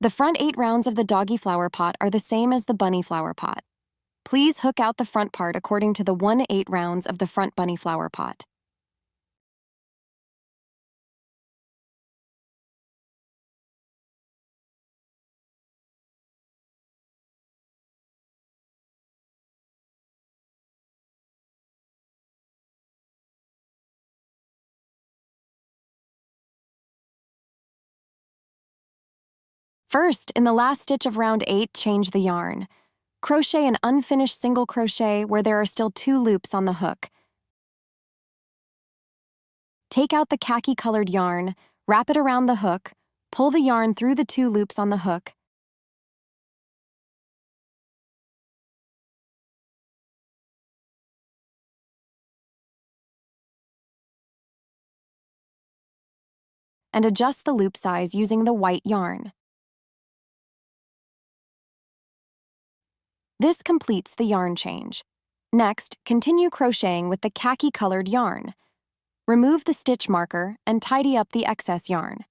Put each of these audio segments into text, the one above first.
The front 8 rounds of the doggy flower pot are the same as the bunny flower pot. Please hook out the front part according to the 1/8 rounds of the front bunny flower pot. First, in the last stitch of round 8, change the yarn. Crochet an unfinished single crochet where there are still 2 loops on the hook. Take out the khaki-colored yarn, wrap it around the hook, pull the yarn through the 2 loops on the hook, and adjust the loop size using the white yarn. This completes the yarn change. Next, continue crocheting with the khaki-colored yarn. Remove the stitch marker and tidy up the excess yarn.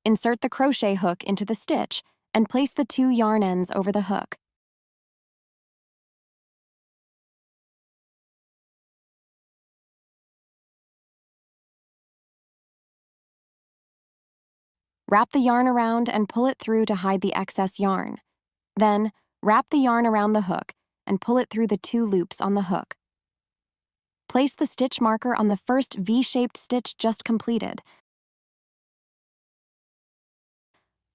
Insert the crochet hook into the stitch and place the 2 yarn ends over the hook. Wrap the yarn around and pull it through to hide the excess yarn. Then, wrap the yarn around the hook and pull it through the 2 loops on the hook. Place the stitch marker on the first V-shaped stitch just completed.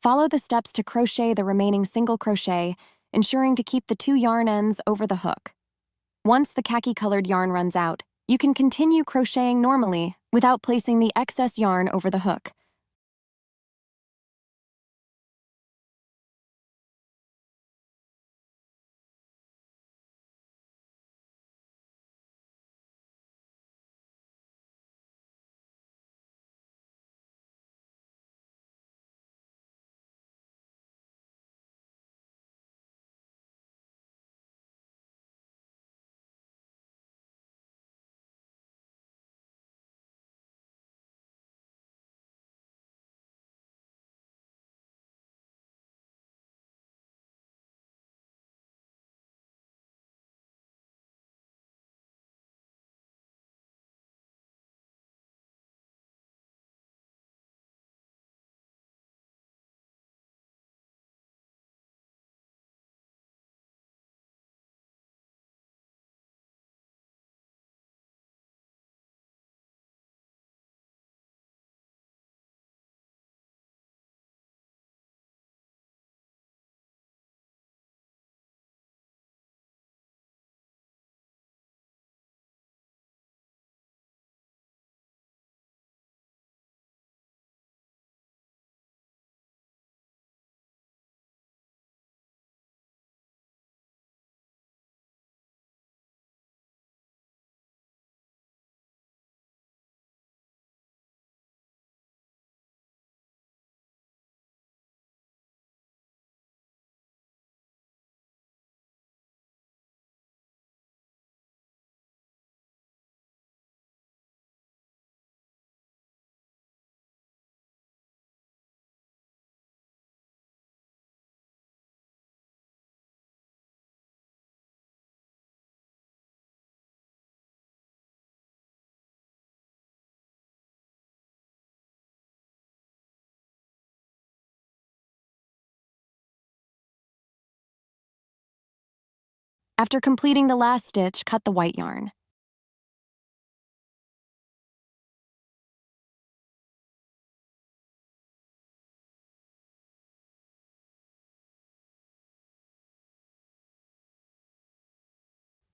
Follow the steps to crochet the remaining single crochet, ensuring to keep the 2 yarn ends over the hook. Once the khaki-colored yarn runs out, you can continue crocheting normally without placing the excess yarn over the hook. After completing the last stitch, cut the white yarn.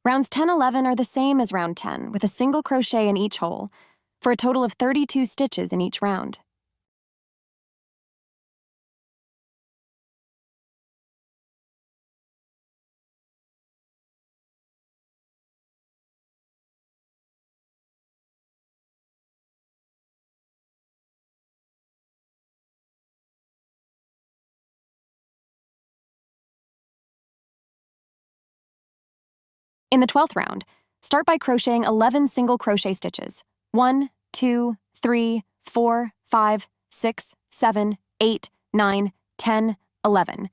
Rounds 10-11 are the same as round 10, with a single crochet in each hole, for a total of 32 stitches in each round. In the 12th round, start by crocheting 11 single crochet stitches. 1, 2, 3, 4, 5, 6, 7, 8, 9, 10, 11.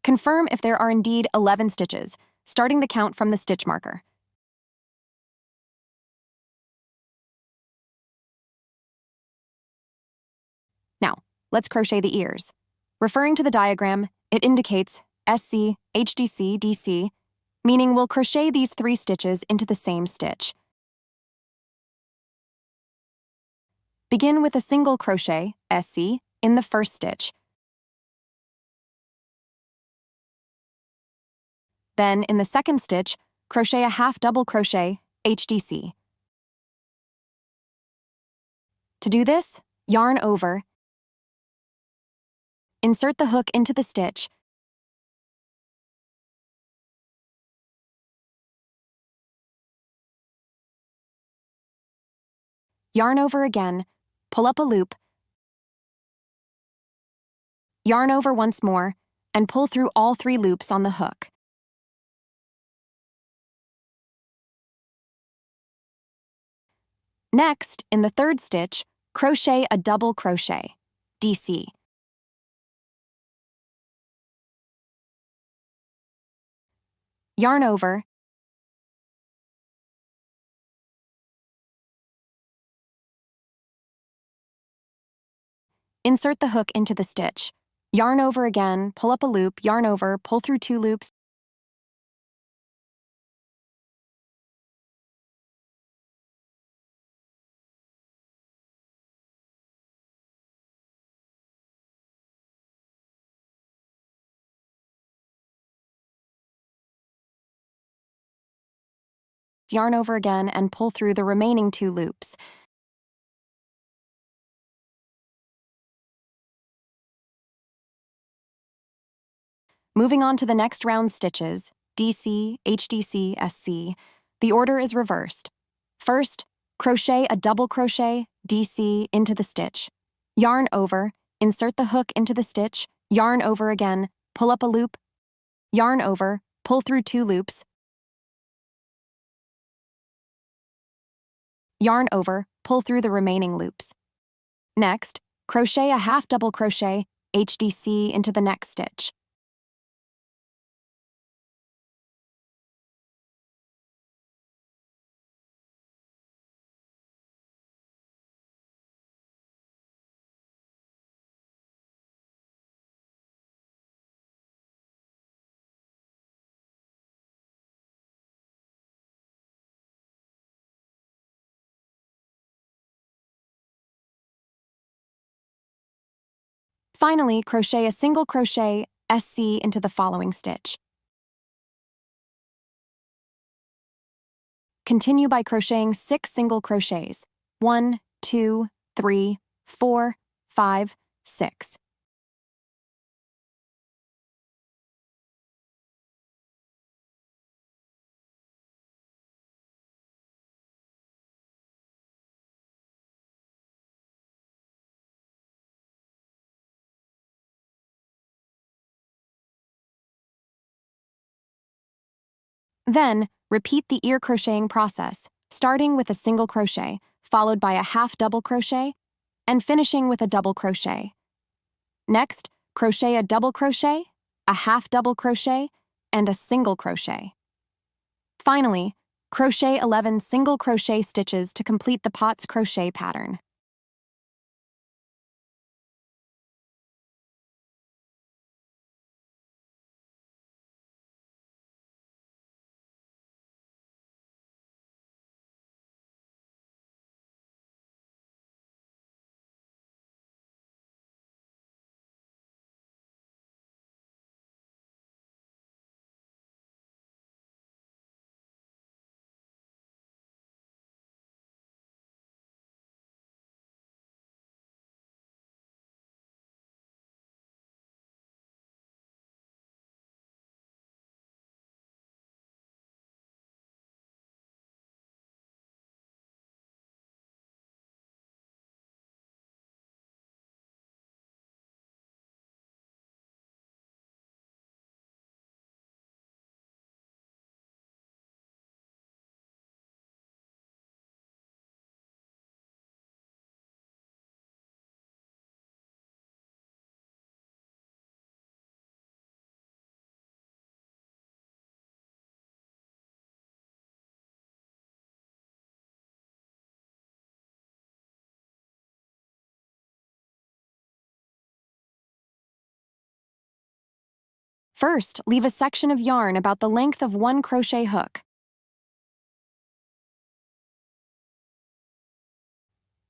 Confirm if there are indeed 11 stitches, starting the count from the stitch marker. Now, let's crochet the ears. Referring to the diagram, it indicates SC, HDC, DC, meaning we'll crochet these 3 stitches into the same stitch. Begin with a single crochet, SC, in the first stitch. Then, in the second stitch, crochet a half double crochet, HDC. To do this, yarn over, insert the hook into the stitch, yarn over again, pull up a loop, yarn over once more, and pull through all 3 loops on the hook. Next, in the third stitch, crochet a double crochet, DC. Yarn over, insert the hook into the stitch, yarn over again, pull up a loop, yarn over, pull through 2 loops, yarn over again, and pull through the remaining 2 loops. Moving on to the next round stitches, DC, HDC, SC, the order is reversed. First, crochet a double crochet, DC, into the stitch. Yarn over, insert the hook into the stitch, yarn over again, pull up a loop, yarn over, pull through 2 loops, yarn over, pull through the remaining loops. Next, crochet a half double crochet, HDC, into the next stitch. Finally, crochet a single crochet, SC, into the following stitch. Continue by crocheting 6 single crochets, 1, 2, 3, 4, 5, 6. Then, repeat the ear crocheting process, starting with a single crochet, followed by a half double crochet, and finishing with a double crochet. Next, crochet a double crochet, a half double crochet, and a single crochet. Finally, crochet 11 single crochet stitches to complete the pot's crochet pattern. First, leave a section of yarn about the length of one crochet hook.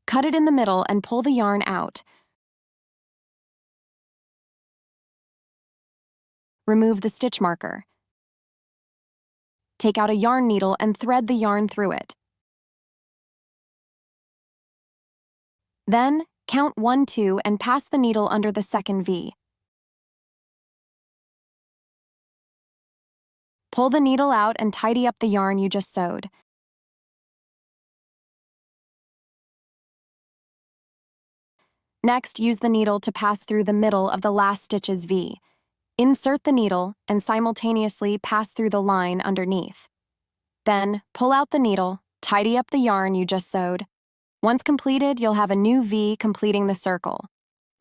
Cut it in the middle and pull the yarn out. Remove the stitch marker. Take out a yarn needle and thread the yarn through it. Then, count 1, 2 and pass the needle under the second V. Pull the needle out and tidy up the yarn you just sewed. Next, use the needle to pass through the middle of the last stitch's V. Insert the needle and simultaneously pass through the line underneath. Then, pull out the needle, tidy up the yarn you just sewed. Once completed, you'll have a new V completing the circle.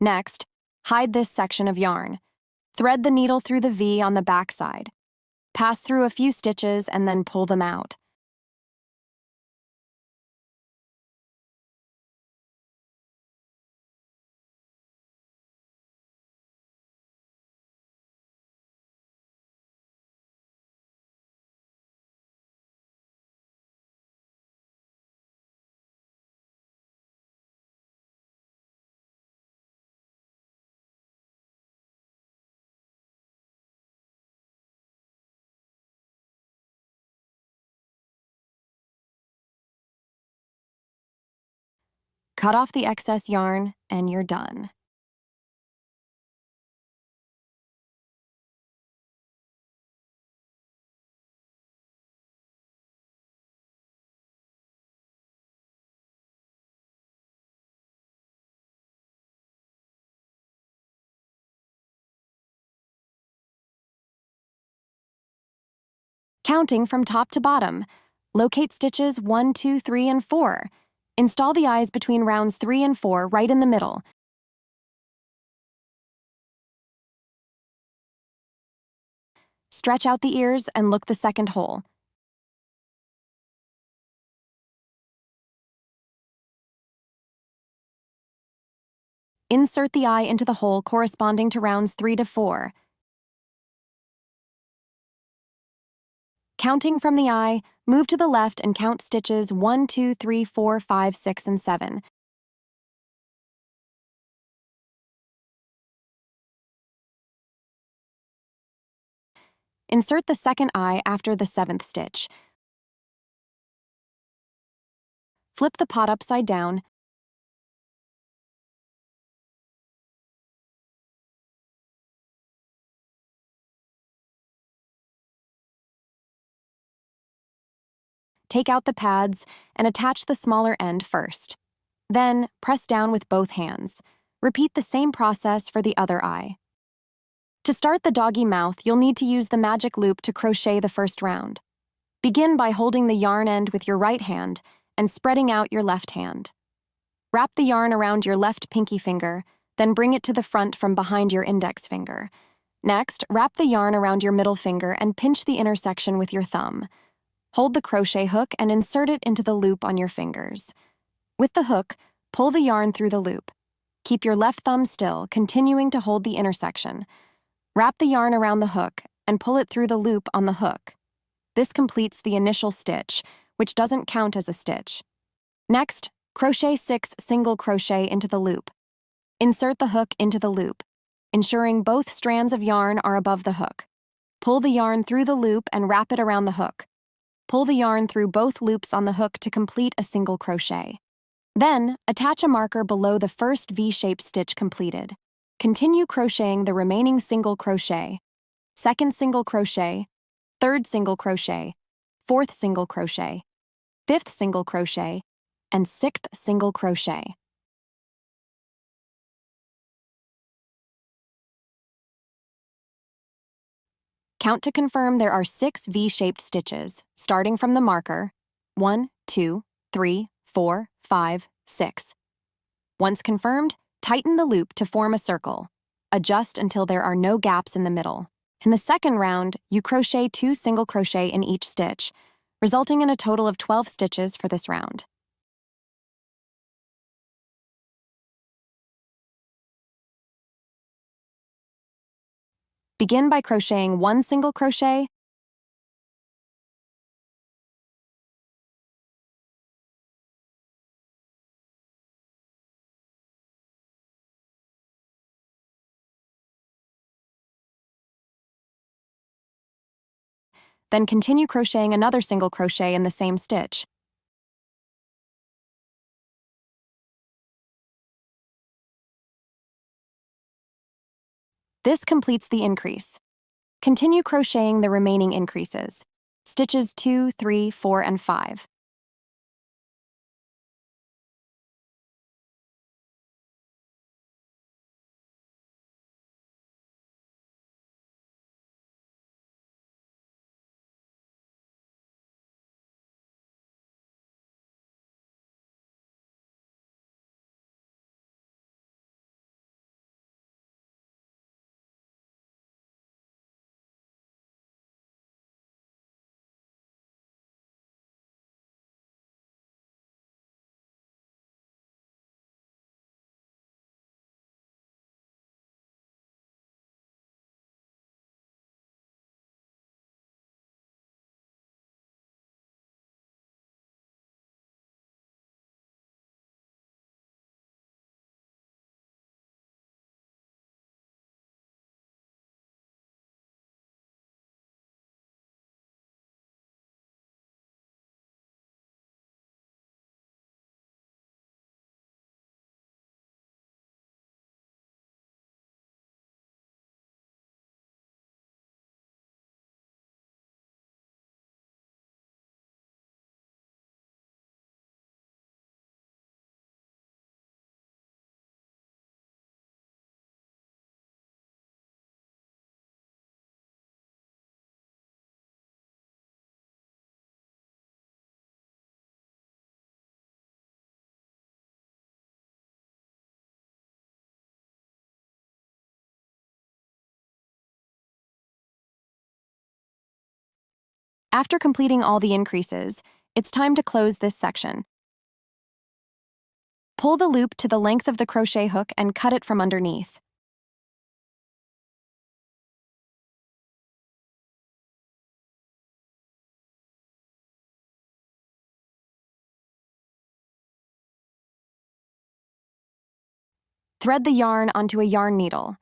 Next, hide this section of yarn. Thread the needle through the V on the back side. Pass through a few stitches and then pull them out. Cut off the excess yarn, and you're done. Counting from top to bottom, locate stitches 1, 2, 3, and 4. Install the eyes between rounds 3 and 4 right in the middle. Stretch out the ears and look the second hole. Insert the eye into the hole corresponding to rounds 3 to 4. Counting from the eye, move to the left and count stitches 1, 2, 3, 4, 5, 6, and 7. Insert the second eye after the 7th stitch. Flip the pot upside down. Take out the pads and attach the smaller end first. Then, press down with both hands. Repeat the same process for the other eye. To start the doggy mouth, you'll need to use the magic loop to crochet the first round. Begin by holding the yarn end with your right hand and spreading out your left hand. Wrap the yarn around your left pinky finger, then bring it to the front from behind your index finger. Next, wrap the yarn around your middle finger and pinch the intersection with your thumb. Hold the crochet hook and insert it into the loop on your fingers. With the hook, pull the yarn through the loop. Keep your left thumb still, continuing to hold the intersection. Wrap the yarn around the hook and pull it through the loop on the hook. This completes the initial stitch, which doesn't count as a stitch. Next, crochet 6 single crochet into the loop. Insert the hook into the loop, ensuring both strands of yarn are above the hook. Pull the yarn through the loop and wrap it around the hook. Pull the yarn through both loops on the hook to complete a single crochet. Then, attach a marker below the first V-shaped stitch completed. Continue crocheting the remaining single crochet, second single crochet, third single crochet, fourth single crochet, fifth single crochet, and sixth single crochet. Count to confirm there are 6 V-shaped stitches, starting from the marker 1, 2, 3, 4, 5, 6. Once confirmed, tighten the loop to form a circle. Adjust until there are no gaps in the middle. In the second round, you crochet 2 single crochet in each stitch, resulting in a total of 12 stitches for this round. Begin by crocheting one single crochet, then continue crocheting another single crochet in the same stitch. This completes the increase. Continue crocheting the remaining increases. Stitches 2, 3, 4, and 5. After completing all the increases, it's time to close this section. Pull the loop to the length of the crochet hook and cut it from underneath. Thread the yarn onto a yarn needle.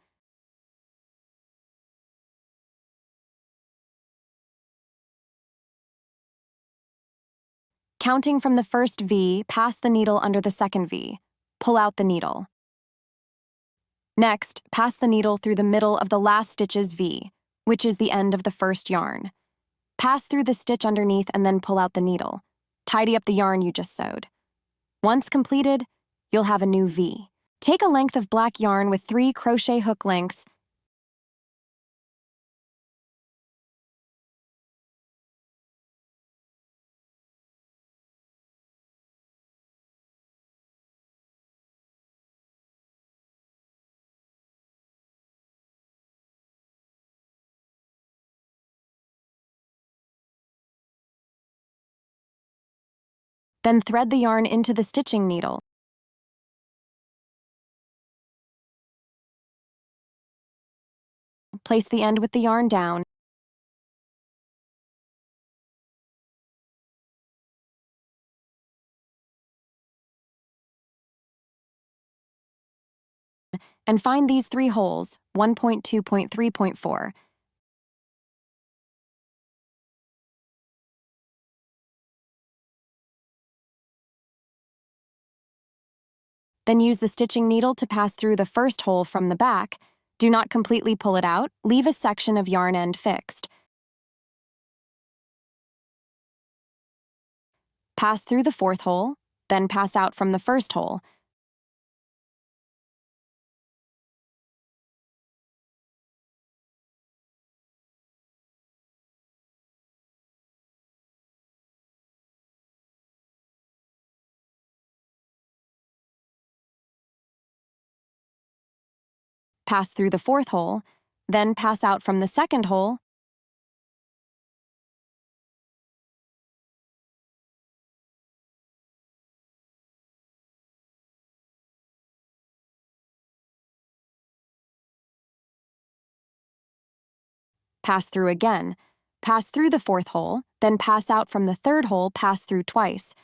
Counting from the first V, pass the needle under the second V. Pull out the needle. Next, pass the needle through the middle of the last stitch's V, which is the end of the first yarn. Pass through the stitch underneath and then pull out the needle. Tidy up the yarn you just sewed. Once completed, you'll have a new V. Take a length of black yarn with 3 crochet hook lengths. Then thread the yarn into the stitching needle. Place the end with the yarn down. And find these 3 holes, 1.2.3.4. Then use the stitching needle to pass through the first hole from the back. Do not completely pull it out. Leave a section of yarn end fixed. Pass through the 4th hole, then pass out from the first hole. Pass through the 4th hole, then pass out from the second hole. pass through again, pass through the fourth hole, then pass out from the third hole, pass through twice.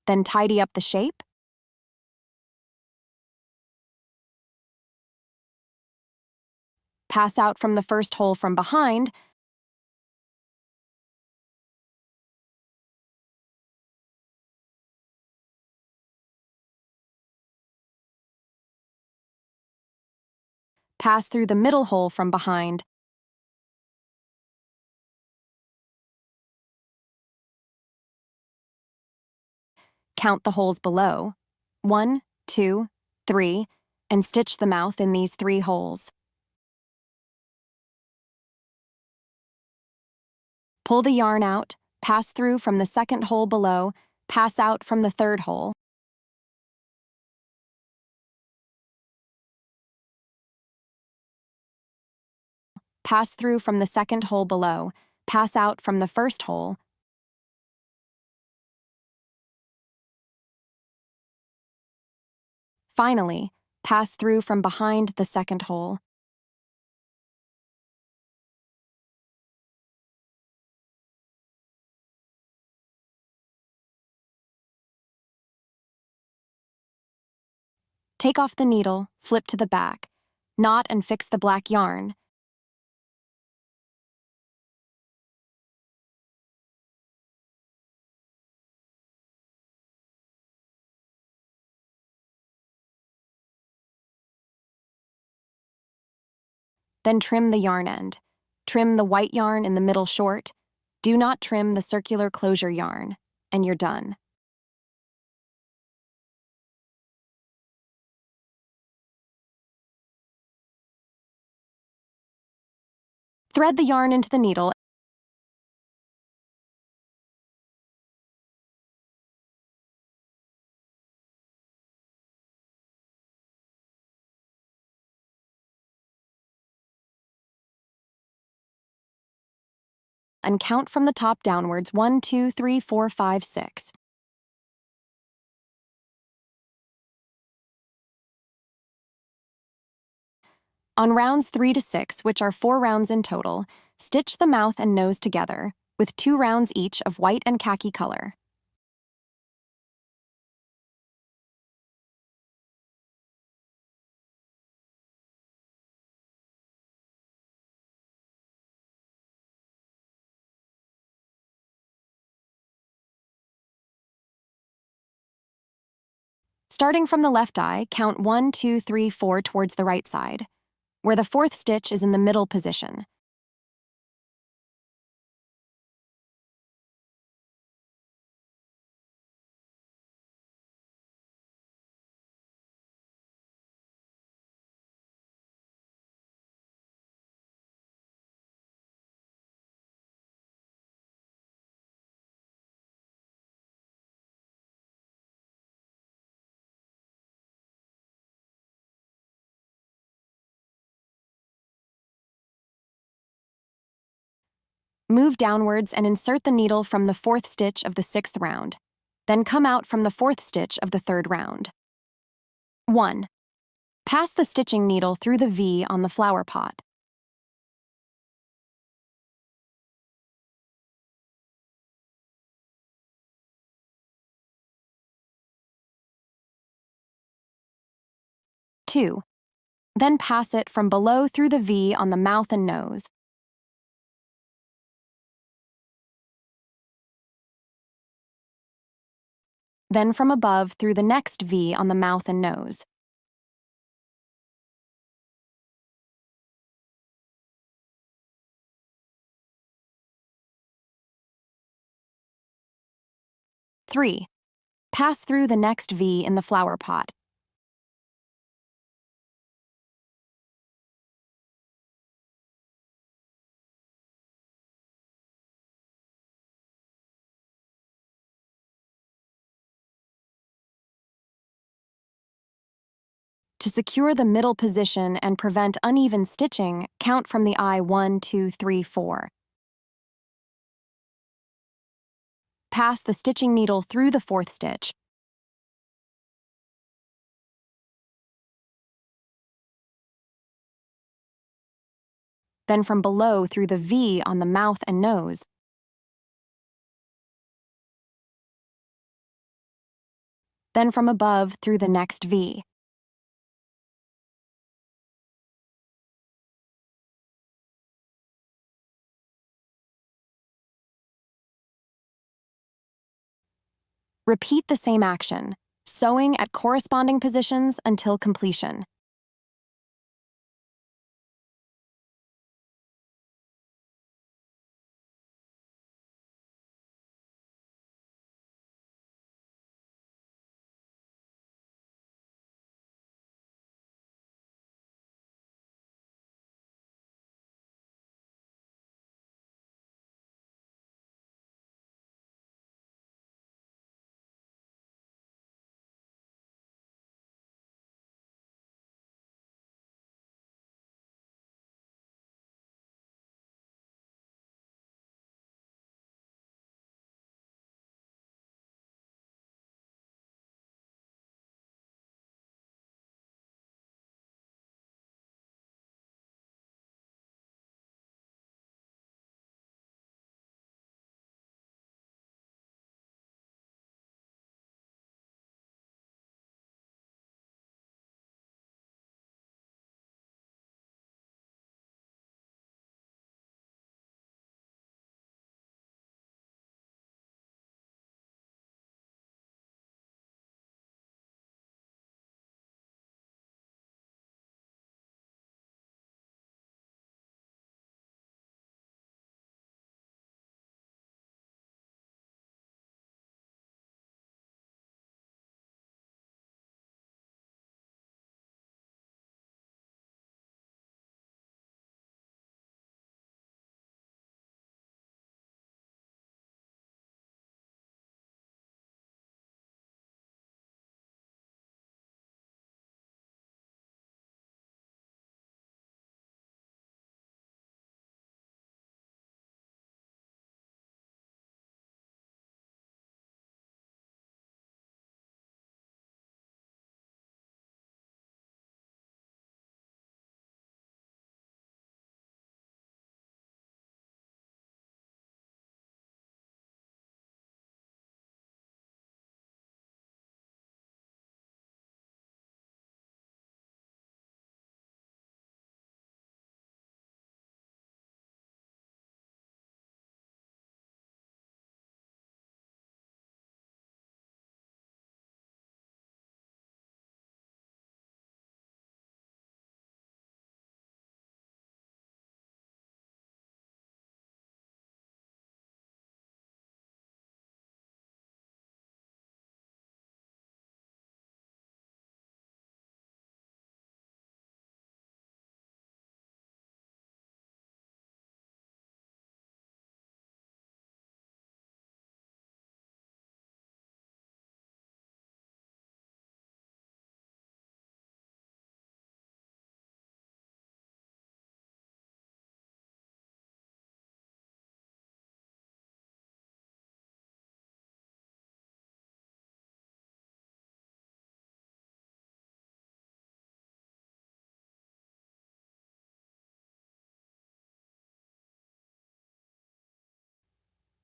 Then tidy up the shape. Pass out from the first hole from behind. Pass through the middle hole from behind. Count the holes below, 1, 2, 3, and stitch the mouth in these 3 holes. Pull the yarn out, pass through from the second hole below, pass out from the third hole. Pass through from the second hole below, pass out from the first hole. Finally, pass through from behind the second hole. Take off the needle, flip to the back, knot and fix the black yarn. Then trim the yarn end. Trim the white yarn in the middle short. Do not trim the circular closure yarn, and you're done. Thread the yarn into the needle and count from the top downwards 1, 2, 3, 4, 5, 6. On rounds 3 to 6, which are 4 rounds in total, stitch the mouth and nose together, with 2 rounds each of white and khaki color. Starting from the left eye, count 1, 2, 3, 4 towards the right side, where the 4th stitch is in the middle position. Move downwards and insert the needle from the 4th stitch of the 6th round. Then come out from the 4th stitch of the 3rd round. 1. Pass the stitching needle through the V on the flower pot. 2. Then pass it from below through the V on the mouth and nose. then from above through the next V on the mouth and nose. Three, pass through the next V in the flower pot. To secure the middle position and prevent uneven stitching, count from the eye 1, 2, 3, 4. Pass the stitching needle through the fourth stitch. Then from below through the V on the mouth and nose. Then from above through the next V. Repeat the same action, sewing at corresponding positions until completion.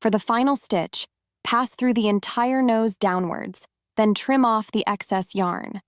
For the final stitch, pass through the entire nose downwards, then trim off the excess yarn.